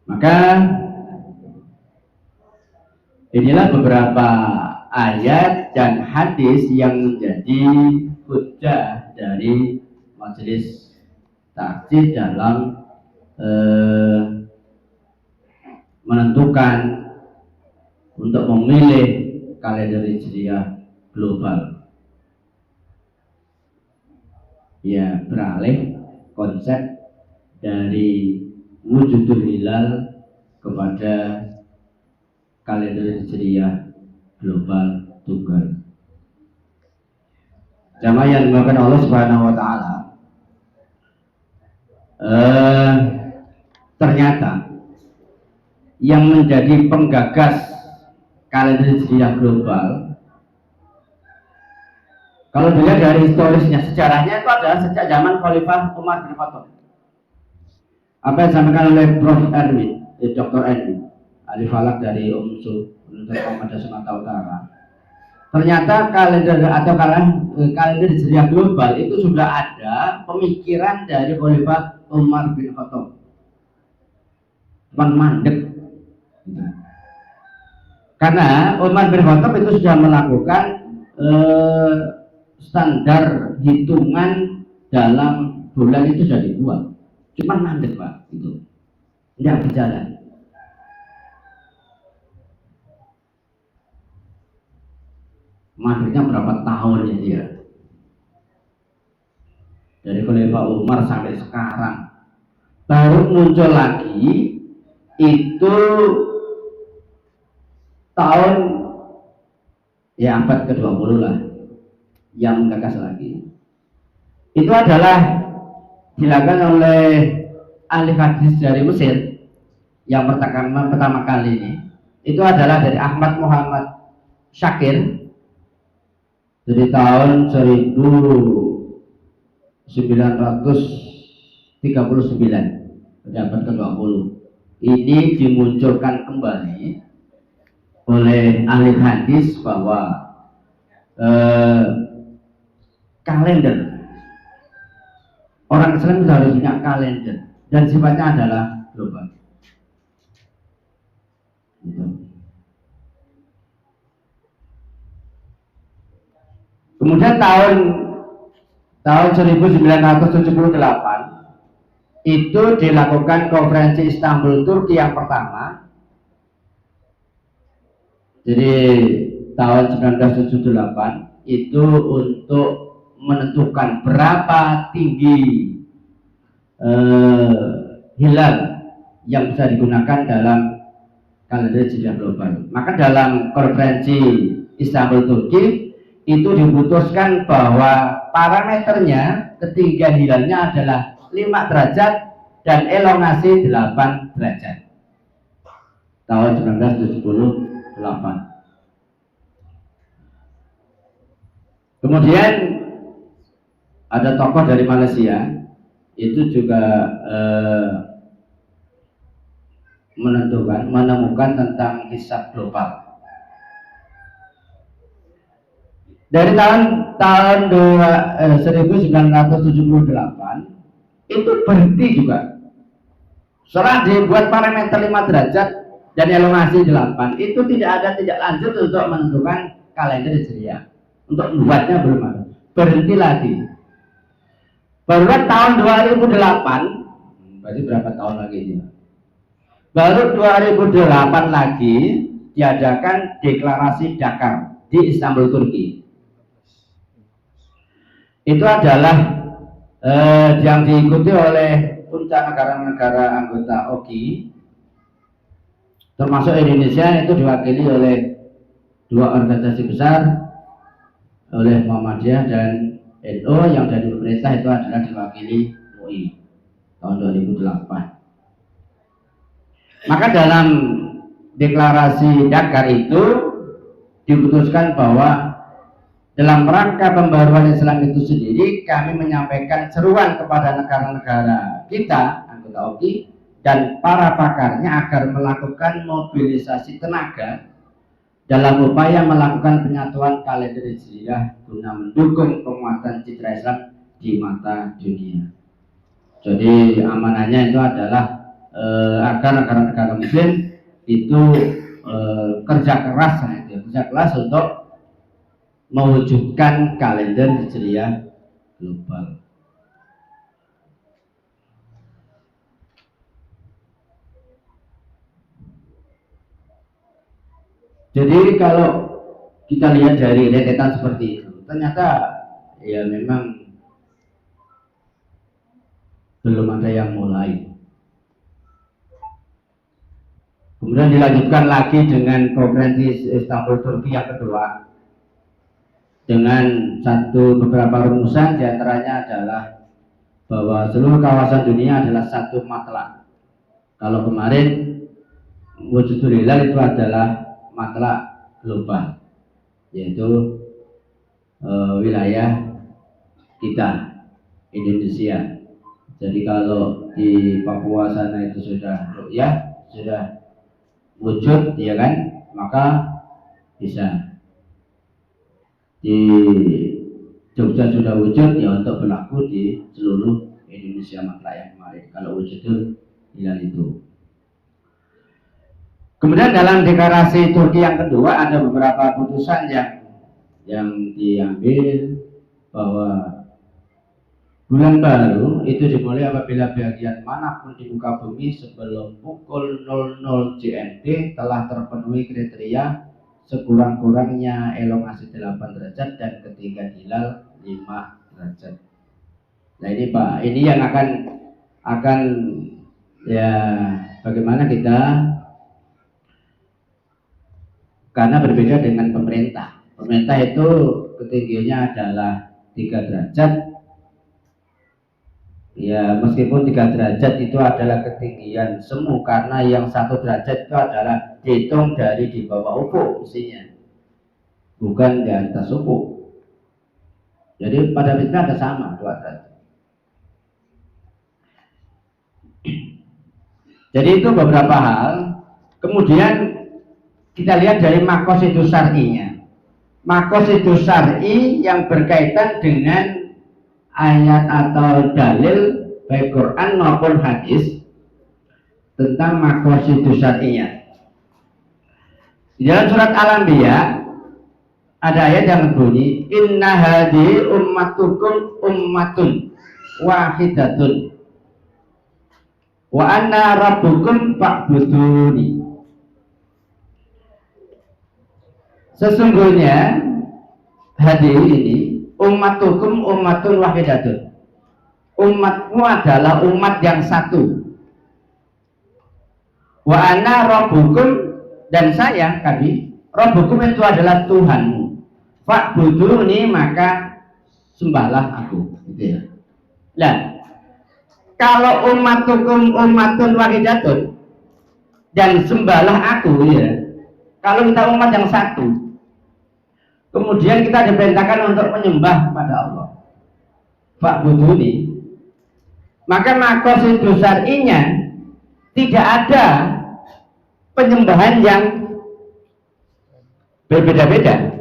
Maka inilah beberapa ayat dan hadis yang menjadi hujjah dari Majelis Tarjih dalam menentukan untuk memilih kalender Hijriah global. Ya, beralih konsep dari wujudul hilal kepada kalender Hijriah global tunggal. Jamaah yang dimuliakan Allah Subhanahu wa taala. Ternyata yang menjadi penggagas kalender Hijriah global, kalau dilihat dari historisnya, sejarahnya itu adalah sejak zaman Khalifah Umar bin Khattab. Apa yang disampaikan oleh Prof. Erwin, Dr. Erwin, ahli falak dari UMSU, Universitas Muhammadiyah Sumatera Utara. Ternyata kalender Hijriah global itu sudah ada pemikiran dari Khalifah Umar bin Khattab. Cuman mandek. Karena Umar bin Khattab itu sudah melakukan standar hitungan dalam bulan itu sudah dibuat, cuman mandek, Pak, itu tidak berjalan. Mandeknya berapa tahun ya dia, dari Khalifah Umar sampai sekarang. Baru muncul lagi itu tahun ya abad ke-20 lah, yang menggagas lagi. Itu adalah dilakukan oleh ahli hadis dari Mesir yang pertama kali ini. Itu adalah dari Ahmad Muhammad Syakir dari tahun 1939, pada abad ke-20. Ini dimunculkan kembali oleh ahli hadis bahwa kalender orang Islam harus punya kalender dan sifatnya adalah global. Gitu. Kemudian tahun 1978 itu dilakukan konferensi Istanbul Turki yang pertama. Jadi tahun 1978 itu untuk menentukan berapa tinggi hilal yang bisa digunakan dalam kalender Hijriah global. Maka dalam konferensi Istanbul Turki itu diputuskan bahwa parameternya ketinggian hilalnya adalah 5 derajat dan elongasi 8 derajat. Tahun 1978. Kemudian ada tokoh dari Malaysia itu juga menemukan tentang hisab global. Dari tahun 1978 itu berhenti juga. Setelah dibuat parameter 5 derajat dan elongasi 8, itu tidak lanjut untuk menentukan kalender Hijriah. Untuk membuatnya belum ada. Berhenti lagi. Baru tahun 2008, berarti berapa tahun lagi ini? Baru 2008 lagi diadakan deklarasi Dakar di Istanbul, Turki. Itu adalah yang diikuti oleh puncak negara-negara anggota OKI, termasuk Indonesia. Itu diwakili oleh 2 organisasi besar, oleh Muhammadiyah dan NU. Yang dari pemerintah itu adalah diwakili MUI tahun 2008. Maka dalam deklarasi Dakar itu diputuskan bahwa dalam rangka pembaruan Islam itu sendiri, kami menyampaikan seruan kepada negara-negara kita, anggota OKI, dan para pakarnya agar melakukan mobilisasi tenaga dalam upaya melakukan penyatuan kalender Hijriah guna mendukung penguatan citra Islam di mata dunia. Jadi amanahnya itu adalah agar negara-negara Muslim itu kerja keras untuk mewujudkan kalender Hijriah global. Jadi kalau kita lihat dari rentetan seperti itu, ternyata ya memang belum ada yang mulai. Kemudian dilanjutkan lagi dengan konferensi Istanbul, Turki yang kedua, dengan beberapa rumusan, diantaranya adalah bahwa seluruh kawasan dunia adalah satu matlak. Kalau kemarin wujudul hilal itu adalah matlak global, yaitu wilayah kita, Indonesia. Jadi kalau di Papua sana itu sudah ru'yah, sudah wujud, ya kan, maka bisa. Di Jogja sudah wujud, ya untuk berlaku di seluruh Indonesia matlak yang kemarin kalau wujudul hilal itu. Kemudian dalam deklarasi Turki yang kedua ada beberapa putusan yang diambil, bahwa bulan baru itu dimulai apabila bagian manapun di muka bumi sebelum pukul 00 GMT telah terpenuhi kriteria sekurang-kurangnya elongasi 8 derajat dan ketinggian hilal 5 derajat. Nah ini Pak, ini yang akan ya bagaimana kita, karena berbeda dengan pemerintah. Pemerintah itu ketinggiannya adalah 3 derajat. Ya meskipun 3 derajat itu adalah ketinggian semu, karena yang 1 derajat itu adalah dihitung dari di bawah ufuk mestinya, bukan di atas ufuk. Jadi pada prinsipnya ada sama 2 derajat. Jadi itu beberapa hal. Kemudian kita lihat dari maqasidus syar'inya. Maqasidus syar'i yang berkaitan dengan ayat atau dalil baik Quran maupun hadis tentang maqasidus syar'iyah. Di dalam surat Al-Anbiya ada ayat yang berbunyi, inna hadhihi ummatukum ummatun wahidatun wa anna rabbukum fa'buduni. Sesungguhnya hadhihi ini ummatukum ummatun wahidatun, umatmu adalah umat yang satu. Wa ana rabbukum, dan saya, kami, rabbukum itu adalah Tuhanmu. Fa'buduni, maka sembahlah aku, gitu ya. Nah, kalau ummatukum ummatun wahidatun dan sembahlah aku ya. Kalau kita umat yang satu, kemudian kita diperintahkan untuk menyembah kepada Allah. Fa'buduni. Maka maqasid syar'inya tidak ada penyembahan yang berbeda-beda.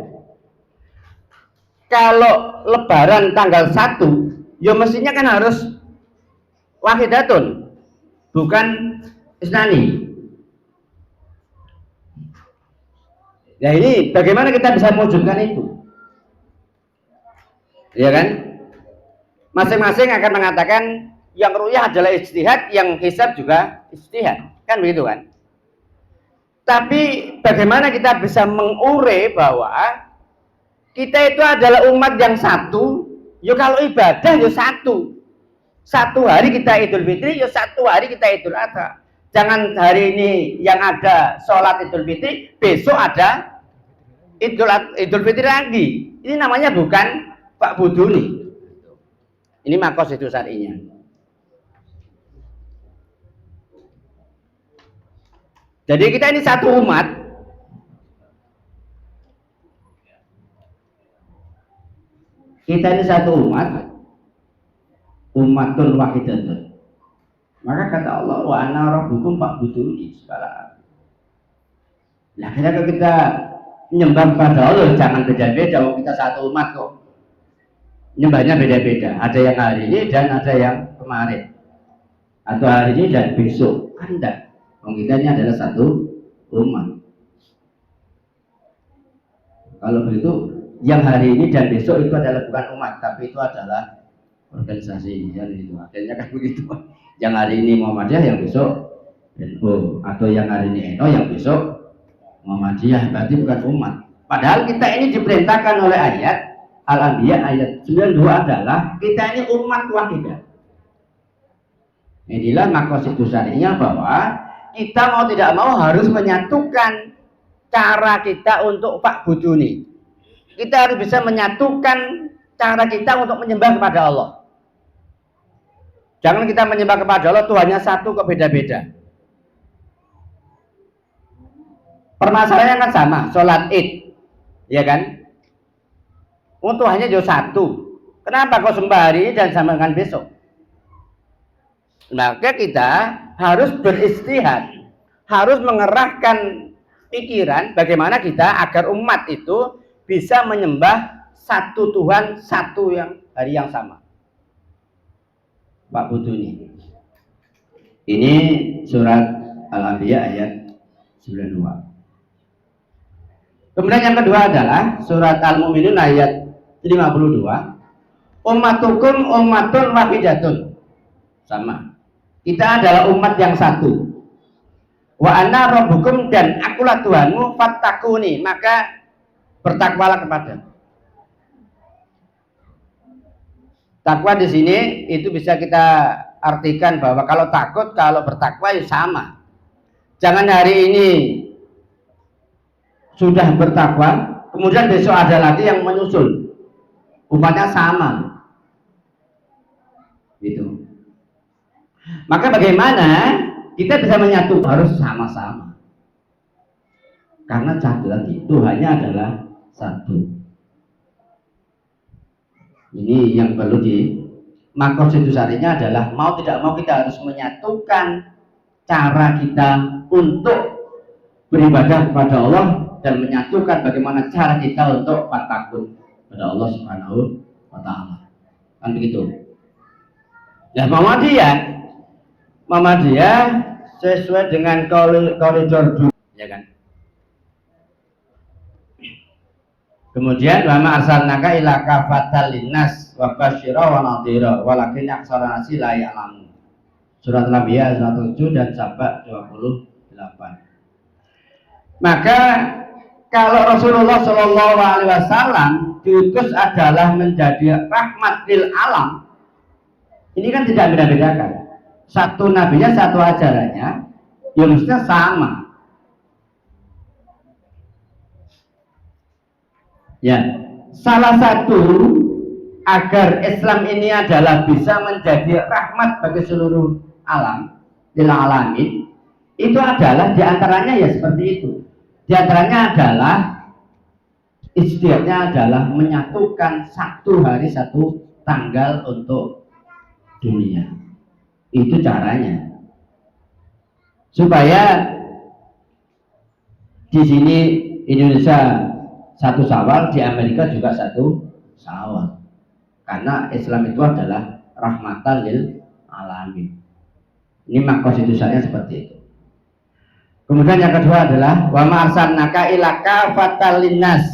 Kalau lebaran tanggal 1, ya mestinya kan harus wahidatun, bukan isnani. Nah ini bagaimana kita bisa mewujudkan itu? Ya kan? Masing-masing akan mengatakan yang ru'yah adalah ijtihad, yang hisab juga ijtihad. Kan begitu kan? Tapi bagaimana kita bisa mengurai bahwa kita itu adalah umat yang satu, ya kalau ibadah ya satu. Satu hari kita Idul Fitri, ya satu hari kita Idul Adha. Jangan hari ini yang ada sholat Idul Fitri, besok ada Idul Fitri lagi. Ini namanya bukan Pak Buduni. Ini maqasid syar'inya. Jadi kita ini satu umat. Kita ini satu umat, ummatun wahidatun. Maka kata Allah, wa ana rabbukum fa'buduni. Nah, kalau kita menyembah kepada Allah jangan beda-beda, kita satu umat kok. Nyembahnya beda-beda. Ada yang hari ini dan ada yang kemarin. Atau hari ini dan besok. Kan enggak. Kita ini adalah satu umat. Kalau begitu, yang hari ini dan besok itu adalah bukan umat, tapi itu adalah organisasi. Ya, itu. Akhirnya kan begitu. Yang hari ini Muhammadiyah, yang besok NU, atau yang hari ini NU, yang besok Muhammadiyah. Berarti bukan umat. Padahal kita ini diperintahkan oleh ayat Al-Anbiya ayat 92 adalah kita ini umat wahidah. Inilah maqasid syar'inya bahwa kita mau tidak mau harus menyatukan cara kita untuk Pak Buduni. Kita harus bisa menyatukan cara kita untuk menyembah kepada Allah. Jangan kita menyembah kepada Allah Tuhannya satu kok beda-beda. Permasalahannya kan sama, sholat Id, ya kan? Tuhannya juga satu. Kenapa kok sembah hari ini dan sama dengan besok? Maka kita harus beristihad, harus mengerahkan pikiran bagaimana kita agar umat itu bisa menyembah satu Tuhan, satu yang hari yang sama. Pak Buduni. Ini surat Al-Anbiya ayat 92. Kemudian yang kedua adalah surat Al-Mu'minun ayat 52. Ummatukum ummatun wahidatun. Sama. Kita adalah umat yang satu. Wa anna rabbukum, dan akulah Tuhanmu, fattakuni, maka bertakwalah kepada. Takwa di sini itu bisa kita artikan bahwa kalau takut, kalau bertakwa itu sama. Jangan hari ini sudah bertakwa, kemudian besok ada lagi yang menyusul. Umatnya sama. Gitu. Maka bagaimana kita bisa menyatu? Harus sama-sama. Karena lagi Tuhannya adalah satu. Ini yang perlu maqasid syar'inya adalah mau tidak mau kita harus menyatukan cara kita untuk beribadah kepada Allah dan menyatukan bagaimana cara kita untuk bertakwa kepada Allah Subhanahu wa taala. Kan begitu. Nah, Muhammadiyah sesuai dengan koridor dunia, ya kan? Kemudian wa ma arsalnaka ila kafatal linnas wa basyira wa nadhira walakin aktsara nasi la ya'lamun. Surat Al-Anbiya 107 dan Saba 28. Maka kalau Rasulullah Shallallahu alaihi wasallam diutus adalah menjadi rahmat lil alam, ini kan tidak beda-bedakan. Satu nabinya, satu ajarannya, ya mestinya sama. Ya, salah satu agar Islam ini adalah bisa menjadi rahmat bagi seluruh alam, lil alamin, itu adalah diantaranya ya seperti itu. Diantaranya adalah istiadatnya adalah menyatukan satu hari satu tanggal untuk dunia. Itu caranya. Supaya di sini Indonesia satu Syawal, di Amerika juga satu Syawal. Karena Islam itu adalah rahmatan lil alamin. Ini mak konstitusinya seperti itu. Kemudian yang kedua adalah wa ma arsalnaka illa kafatan linnas,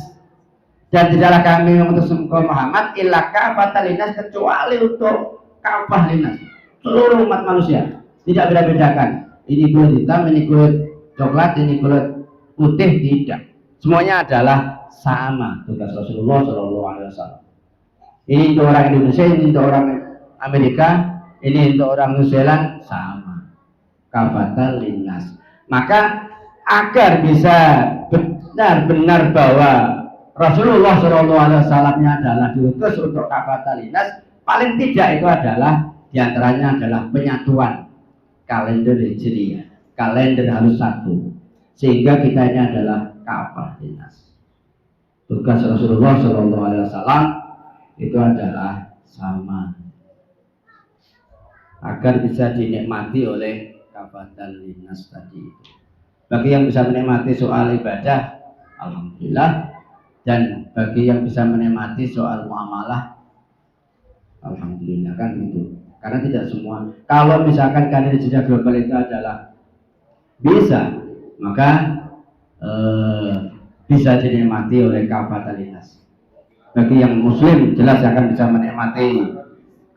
dan tidaklah kami mengutus engkau Muhammad illa kafatan linnas, kecuali untuk kafah linnas, seluruh umat manusia, tidak beda-bedakan. Ini kulit hitam, ini kulit coklat, ini kulit putih, tidak. Semuanya adalah sama tugas Rasulullah SAW. Ini untuk orang Indonesia, ini untuk orang Amerika, ini untuk orang New Zealand, sama. Kafatan linnas. Maka agar bisa benar-benar bahwa Rasulullah SAW-nya adalah diutus untuk kafatan linnas, paling tidak itu adalah diantaranya adalah penyatuan kalender Hijriah, kalender harus satu, sehingga kita ini adalah kafah linnas. Tugas Rasulullah SAW itu adalah sama, agar bisa dinikmati oleh kafatan linnas tadi. Bagi yang bisa menikmati soal ibadah, alhamdulillah, dan bagi yang bisa menikmati soal muamalah, alhamdulillah, kan itu. Karena tidak semua. Kalau misalkan kalender hijriah global itu adalah bisa, maka bisa dinikmati oleh kafatan linnas. Bagi yang muslim jelas akan bisa menikmati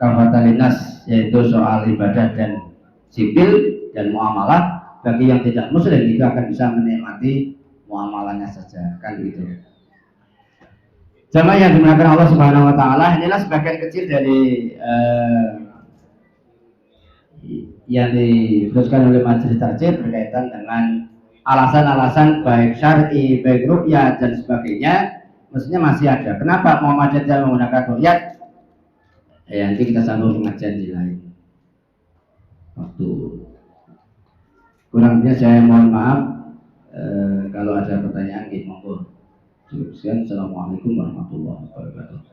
kafatan linnas, yaitu soal ibadah dan sipil dan muamalah. Bagi yang tidak muslim itu akan bisa menikmati muamalahnya saja, kan gitu. Jamaah yang dimuliakan Allah Subhanahu wa taala, inilah sebagian kecil dari yang diteruskan oleh Majelis Takjid berkaitan dengan alasan-alasan baik syar'i, baik ru'yat dan sebagainya. Mestinya masih ada. Kenapa Muhammadiyah tidak menggunakan ru'yat? Ya, nanti kita sambung pengajian di lain waktu. Kurang lebihnya saya mohon maaf. Kalau ada pertanyaan, monggo. Cukup sekian. Assalamualaikum warahmatullahi wabarakatuh.